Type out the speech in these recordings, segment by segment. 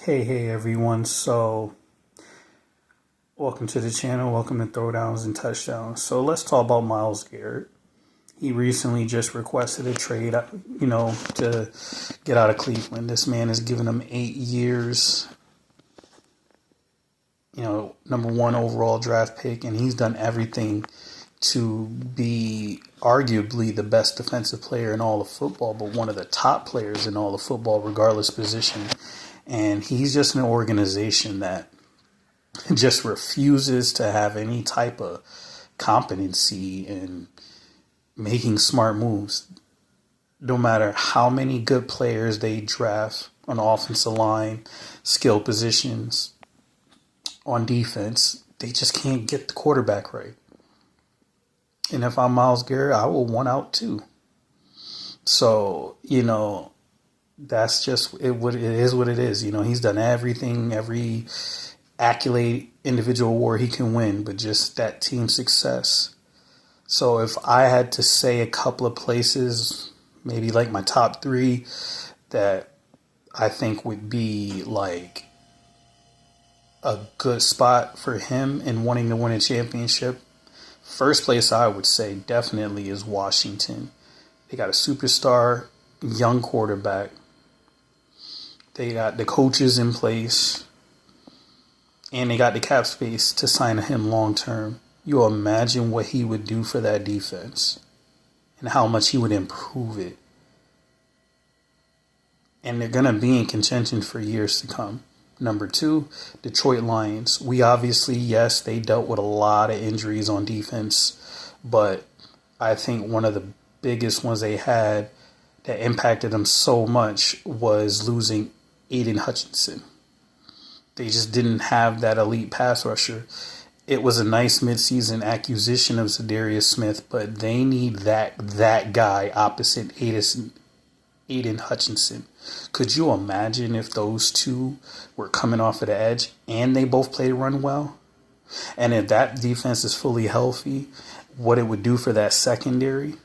Hey everyone. So, welcome to the channel. Welcome to Throwdowns and Touchdowns. So, let's talk about Myles Garrett. He recently just requested a trade, to get out of Cleveland. This man has given him 8 years, number one overall draft pick, and he's done everything to be arguably the best defensive player in all of football, but one of the top players in all of football, regardless position. And he's just an organization that just refuses to have any type of competency in making smart moves. No matter how many good players they draft on offensive line, skill positions, on defense, they just can't get the quarterback right. And if I'm Myles Garrett, I will want out too. So, that's just what it is. What it is. He's done everything, every accolade, individual award he can win, but just that team success. So if I had to say a couple of places, maybe like my top three that I think would be like a good spot for him in wanting to win a championship, first place I would say definitely is Washington. They got a superstar young quarterback. They got the coaches in place. And they got the cap space to sign him long term. You imagine what he would do for that defense and how much he would improve it. And they're going to be in contention for years to come. Number two, Detroit Lions. We obviously, yes, they dealt with a lot of injuries on defense, but I think one of the biggest ones they had that impacted them so much was losing Aiden Hutchinson. They just didn't have that elite pass rusher. It was a nice midseason acquisition of Zadarius Smith, but they need that guy opposite Aiden Hutchinson. Could you imagine if those two were coming off of the edge and they both played run well? And if that defense is fully healthy, what it would do for that secondary?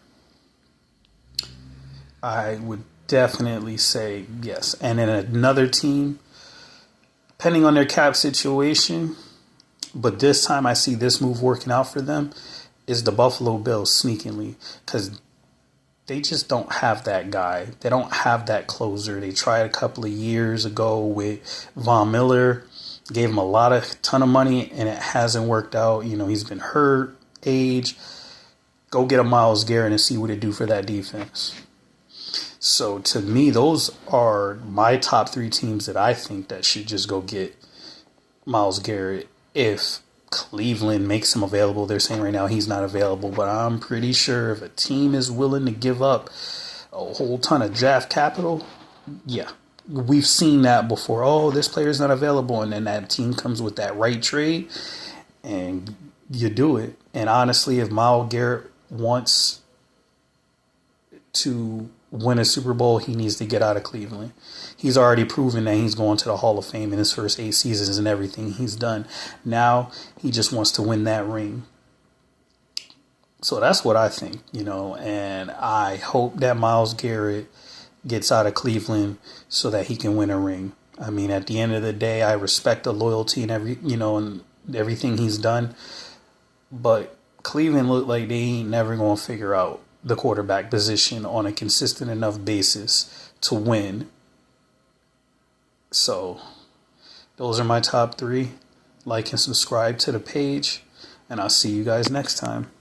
I would definitely say yes. And then another team, depending on their cap situation, but this time I see this move working out for them, is the Buffalo Bills sneakingly, because they just don't have that guy. They don't have that closer. They tried a couple of years ago with Von Miller, gave him ton of money, and it hasn't worked out. He's been hurt, age. Go get a Myles Garrett and see what it do for that defense. So to me, those are my top three teams that I think that should just go get Myles Garrett if Cleveland makes him available. They're saying right now he's not available, but I'm pretty sure if a team is willing to give up a whole ton of draft capital, yeah, we've seen that before. Oh, this player's not available, and then that team comes with that right trade, and you do it. And honestly, if Myles Garrett wants to win a Super Bowl, he needs to get out of Cleveland. He's already proven that he's going to the Hall of Fame in his first 8 seasons and everything he's done. Now he just wants to win that ring. So that's what I think, and I hope that Myles Garrett gets out of Cleveland so that he can win a ring. I mean, at the end of the day, I respect the loyalty and and everything he's done, but Cleveland look like they ain't never going to figure out the quarterback position on a consistent enough basis to win. So those are my top three. Like and subscribe to the page, and I'll see you guys next time.